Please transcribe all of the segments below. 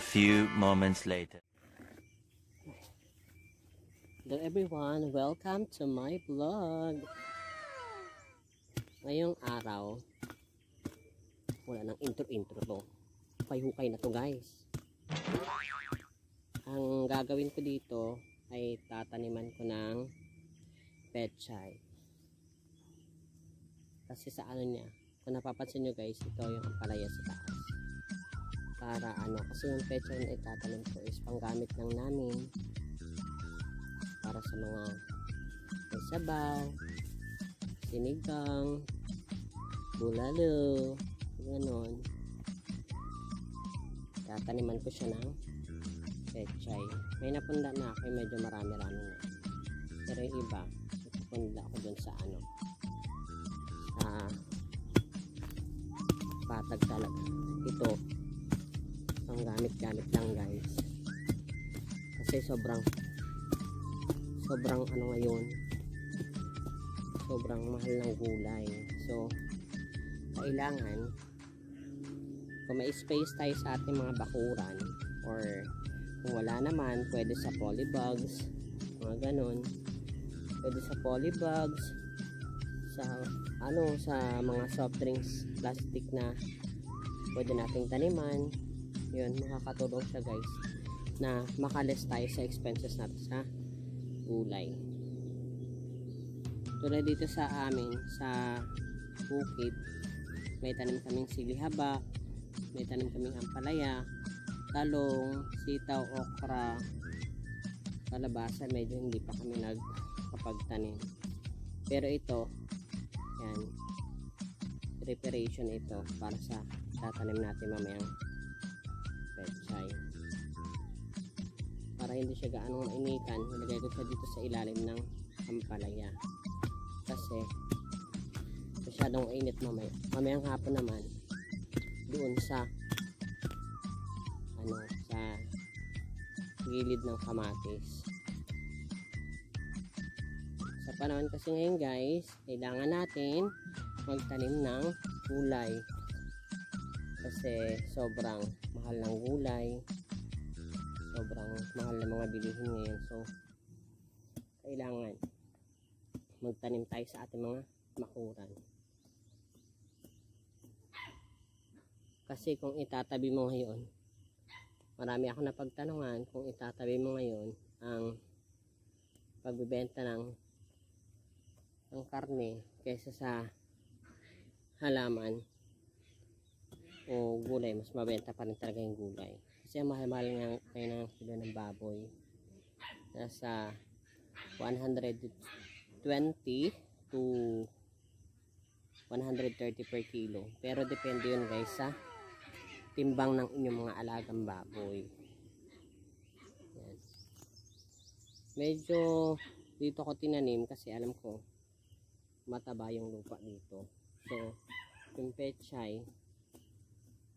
few moments later. Hello everyone, welcome to my vlog. Ngayong araw, wala nang intro to. Hukay-hukay na to guys. Ang gagawin ko dito ay tataniman ko ng pechay. Kasi sa ano niya, kung napapansin nyo guys, ito yung ampalaya sa taas. Para kasi yung pechay na itatanim ko is panggamit lang namin para sa mga sabaw, sinigang, bulalo, ganon. Tataniman ko siya ng pechay. May napunda na ako, medyo marami-rami na. Pero yung iba, napunda ako dun sa sa patag talaga. Ito, pang gamit-gamit lang guys. Kasi sobrang ngayon, sobrang mahal ng gulay. So, kailangan kung may space tayo sa ating mga bakuran, or kung wala naman, pwede sa polybags, mga ganon. Pwede sa polybags, sa sa mga soft drinks plastic na pwede nating taniman. Yun, makakatulong siya guys na makalis tayo sa expenses natin sa gulay. Tulad dito sa amin sa bukid, may tanim kaming sili-haba, may tanim kaming ampalaya, talong, sitaw, okra, kalabasa. Medyo hindi pa kami nagkapagtanim, pero ito, yan, preparation ito para sa tatanim natin mamayang pechay. Para hindi siya gaano mainitan, nilagay ko siya dito sa ilalim ng ampalaya kasi masyadong init mamayang hapon naman doon sa sa gilid ng kamatis. Sa panahon kasi ngayon guys, kailangan natin magtanim ng gulay kasi sobrang mahal ng gulay, sobrang mahal ng mga bilihin ngayon. So kailangan magtanim tayo sa ating mga bakuran. Kasi kung itatabi mo ngayon, marami ako napagtanungan, kung itatabi mo ngayon ang pagbebenta ng karne kaysa sa halaman o gulay, mas mabenta pa rin talaga yung gulay. Kasi mahal-mahal nga kayo ng kilo ng baboy. Nasa 120 to 130 per kilo. Pero depende yun guys sa timbang ng inyong mga alagang baboy. Yan. Medyo dito ko tinanim kasi alam ko mataba yung lupa dito. So yung pechay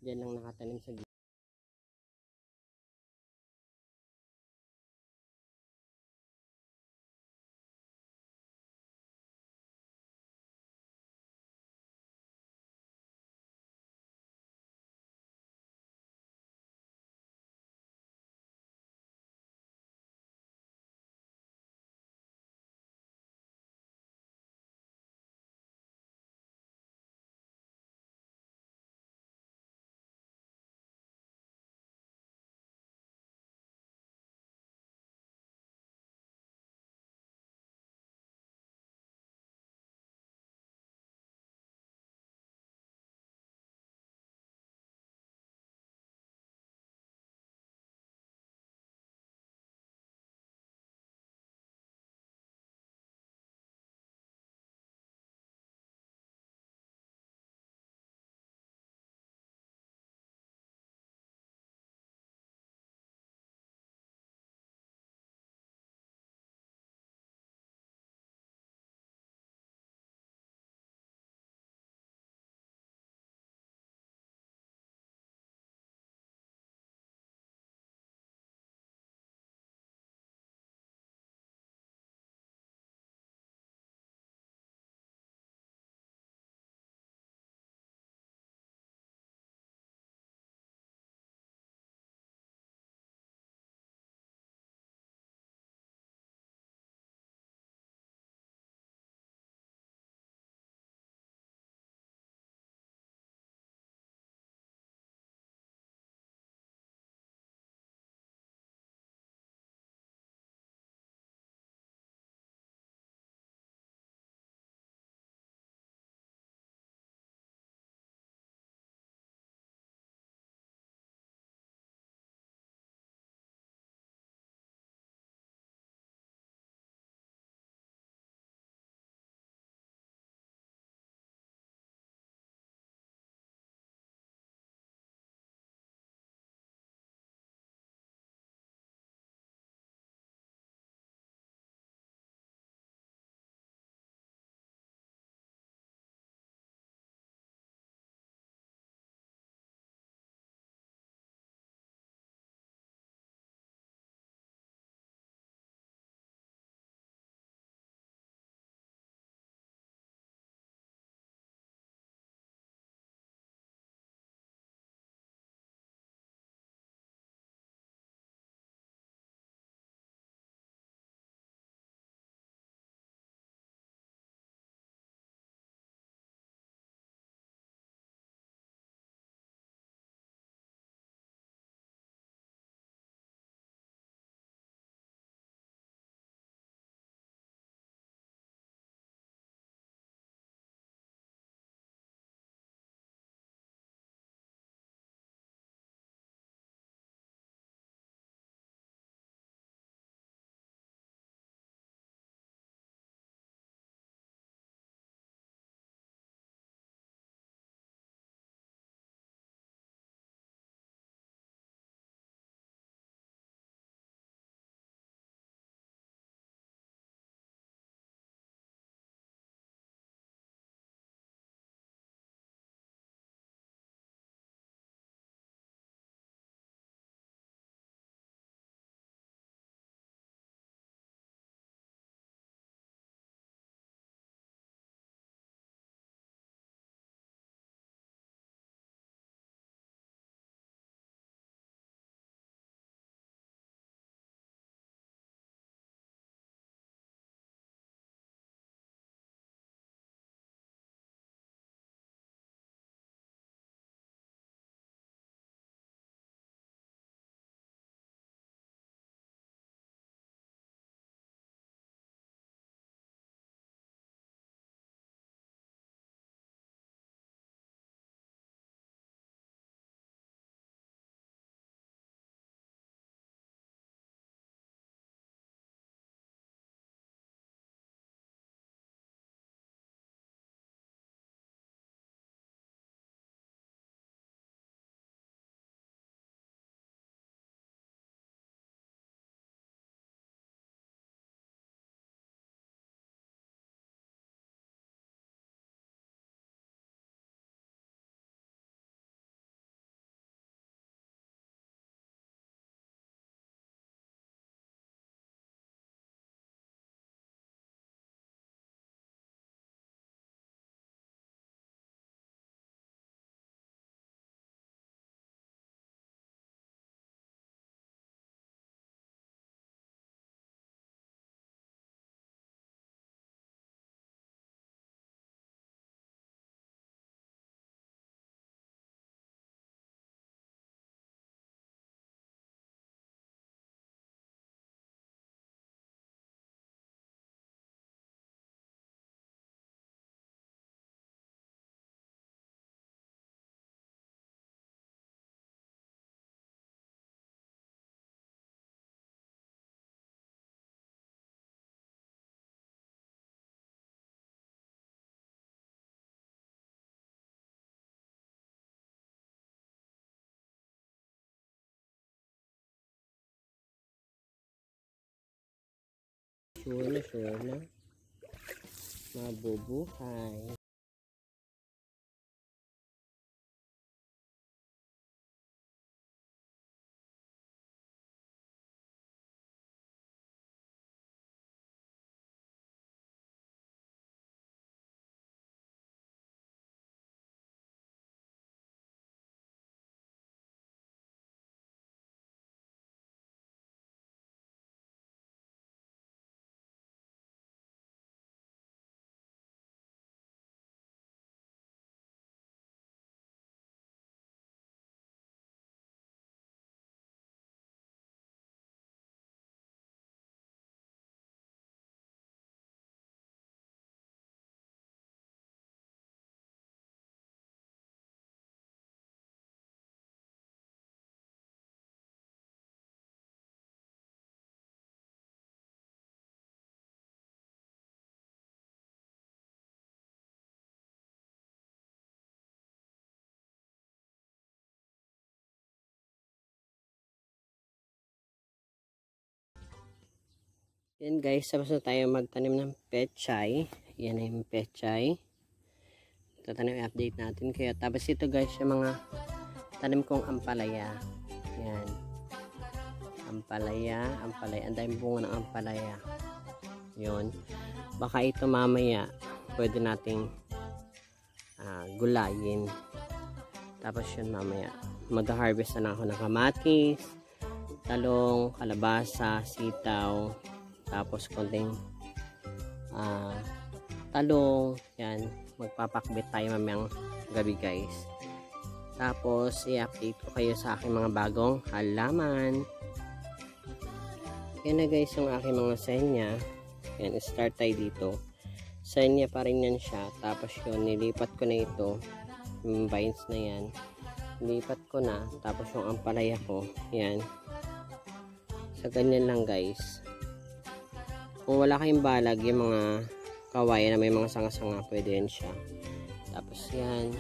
dyan lang nakatanim sa gilid. sure na mabubuhay. Yan guys, tapos na tayo magtanim ng pechay. Yan na yung pechay. Tatanim, update natin kayo. Tapos ito guys, yung mga tanim kong ampalaya. Yan. Ampalaya. Ang dami bunga ng ampalaya. Yun. Baka ito mamaya, pwede nating gulayin. Tapos yun mamaya, mag-harvest na ako ng kamatis, talong, kalabasa, sitaw, tapos konting talong. Yan, magpapakbit tayo mamayang gabi guys. Tapos i-update ko kayo sa aking mga bagong halaman. Yan na guys yung aking mga senya. Yan, start tayo dito. Senya pa rin yan siya. Tapos yun, nilipat ko na ito, yung vines na yan, nilipat ko na. Tapos yung ampalaya ko, yan, sa ganyan lang guys. Kung wala kayong balag, yung mga kawayan na may mga sanga-sanga, pwede yan siya. Tapos yan.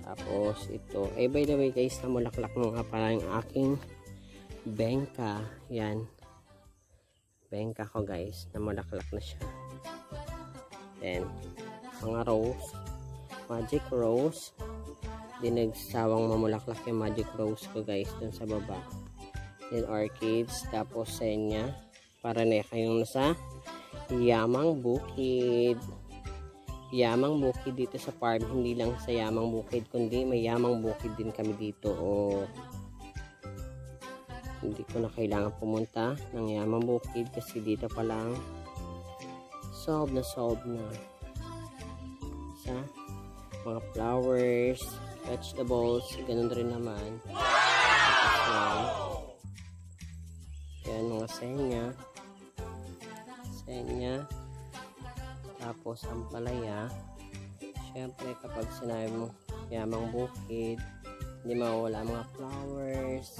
Tapos ito. Eh, by the way guys, namulaklak mo nga pala yung aking bengka. Yan. Bengka ko guys. Namulaklak na siya. Then, mga rose. Magic rose. Di nagsawang mamulaklak yung magic rose ko guys. Dun sa baba. Then, orchids. Tapos, senya. Para na kayong nasa Yamang Bukid. Yamang Bukid dito sa farm. Hindi lang sa Yamang Bukid, kundi may Yamang Bukid din kami dito. O, hindi ko na kailangan pumunta ng Yamang Bukid kasi dito pa lang solve na sa mga flowers, vegetables, ganun rin naman. Yan, mga senya, tapos ampalaya. Syempre kapag sinabi mo Yamang Bukid, hindi mawawala mga flowers,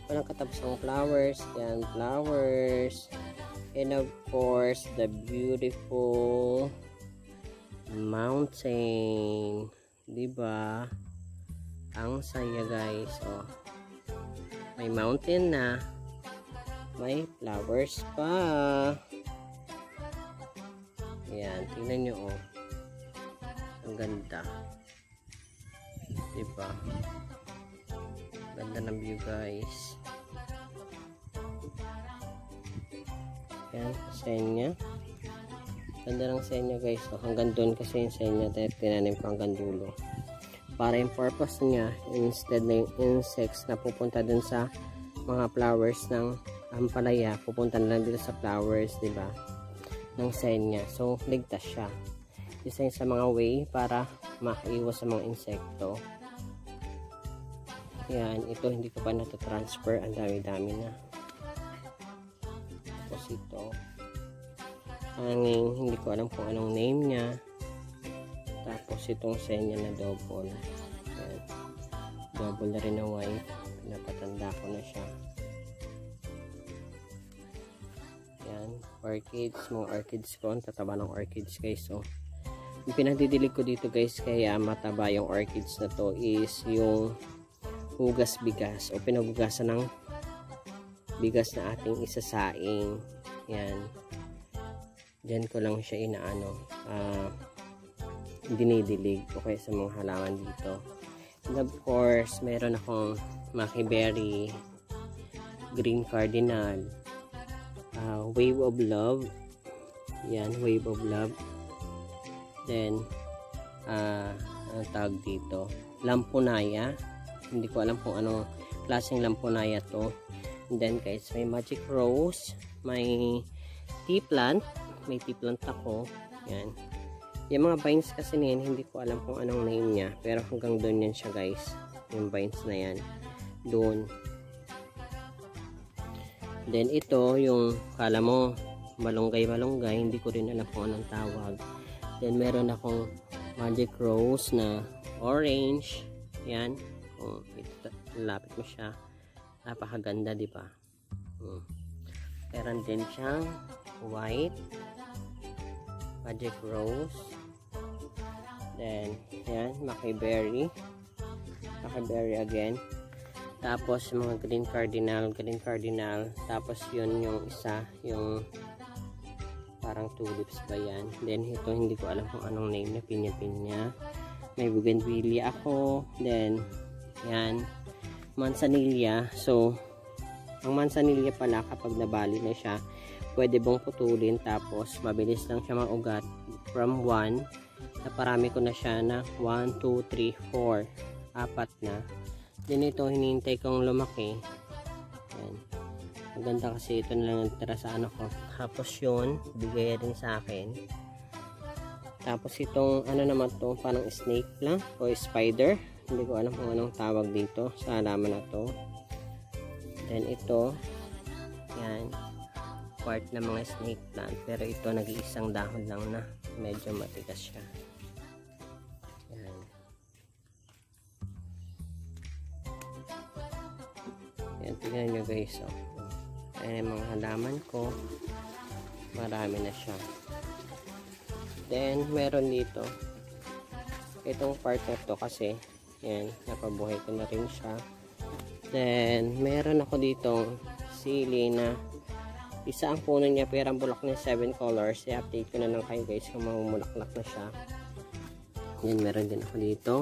walang katapusang flowers. Yan, flowers, and of course the beautiful mountain, diba? Ang saya guys. Oh, may mountain na, may flowers pa. Yan, tingnan nyo. Oh, ang ganda, diba? Ganda ng view guys. Yan, senya. Ganda ng senya guys. So, hanggang doon kasi yung senya, dahil tinanim ko hanggang dulo. Para yung purpose niya, instead na yung insects na pupunta dun sa mga flowers ng ampalaya, pupunta na lang dito sa flowers, diba? Ng senya. So, ligtas siya. Isa yun sa mga way para makaiwas sa mga insekto. Yan, ito hindi ko pa natatransfer. Ang dami-dami na. Tapos ito, hanging, hindi ko alam kung anong name niya. Tapos itong senya na double. Yan. Double na rin na white. Pinapatanda ko na siya. Yan. Orchids. Mga orchids ko. Ang tataba ng orchids guys. So, yung pinagdidilig ko dito guys, kaya mataba yung orchids na to is yung hugas bigas o pinagugasan ng bigas na ating isasaing. Yan. Diyan ko lang siya dinidilig o kaya sa mga halaman dito. And of course, meron akong Maki Berry, Green Cardinal, Wave of Love. Yan, Wave of Love. Then, anong tawag dito? Lampunaya. Hindi ko alam kung anong klaseng lampunaya to. And then guys, may Magic Rose, may tea plant. May tea plant ako. Yan. Yung mga vines kasi niyan, hindi ko alam kung anong name niya. Pero hanggang doon yan siya guys. Yung vines na yan. Doon. Then ito, yung kala mo, malunggay-malunggay. Hindi ko rin alam kung anong tawag. Then meron akong Magic Rose na orange. Yan. Kung lapit mo siya. Napakaganda, di ba? Meron din siyang white Magic Rose. Then, yan, Maki Berry. Maki Berry again. Tapos, mga Green Cardinal. Tapos, yun yung isa, yung parang tulips ba yan. Then, ito, hindi ko alam kung anong name na pinya-pinya. May bougainvillea ako. Then, yan, manzanilla. So, ang manzanilla pala, kapag nabali na siya, pwede bang putulin, tapos mabilis lang siya maugat from 1 na parami ko na siya na 1, 2, 3, 4 4 na. Then ito hinihintay kong lumaki. Yan. Maganda kasi ito na lang natira sa ano ko. Tapos yun, bigay rin sa akin. Tapos itong ano naman to, parang snake lang o spider. Hindi ko alam kung anong tawag dito sa halaman na to. Then ito, yan, part ng mga snake plant, pero ito nag-iisang dahon lang na medyo matigas siya. Yan. Yan, tignan nyo guys. Ayan yung mga halaman ko, marami na siya. Then meron dito itong part na to kasi yan, napabuhay ko na rin siya. Then meron ako ditong sili na isa ang puno niya pero ang bulak niya 7 colors. I-update ko na lang kayo guys kung mamumulaklak na siya. Yan, meron din ako dito.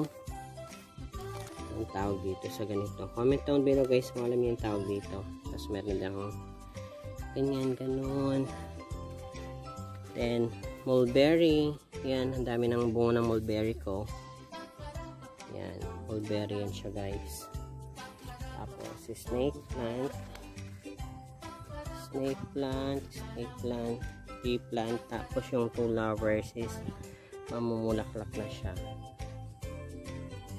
Ang tawag dito sa ganito. Comment down below guys kung alam niyo yung tawag dito. Tapos meron din akong ganyan, ganun. Then mulberry. Yan, ang dami ng bunga ng mulberry ko. Yan, mulberry yan siya guys. Tapos si snake plant. Snake plant, tea plant, tapos yung two lovers is mamumulaklak na siya.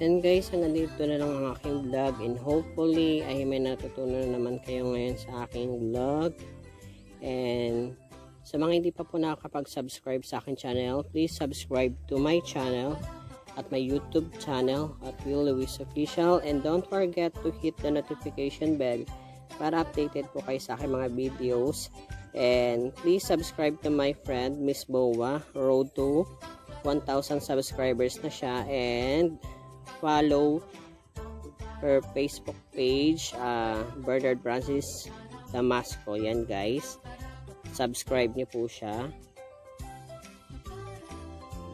And guys, hanggang dito na lang ang aking vlog, and hopefully ay may natutunan naman kayo ngayon sa aking vlog. And sa mga hindi pa po nakakapag-subscribe sa aking channel, please subscribe to my channel at my YouTube channel at Will Lewis Official, and don't forget to hit the notification bell para updated po kayo sa aking mga videos. And please subscribe to my friend Miss Boa. Road to 1,000 subscribers na siya. And follow her Facebook page, Bernard Francis Damasco. Yan guys, subscribe niyo po siya.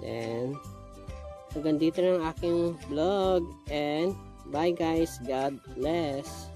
Then hanggang dito ng aking vlog, and bye guys, God bless.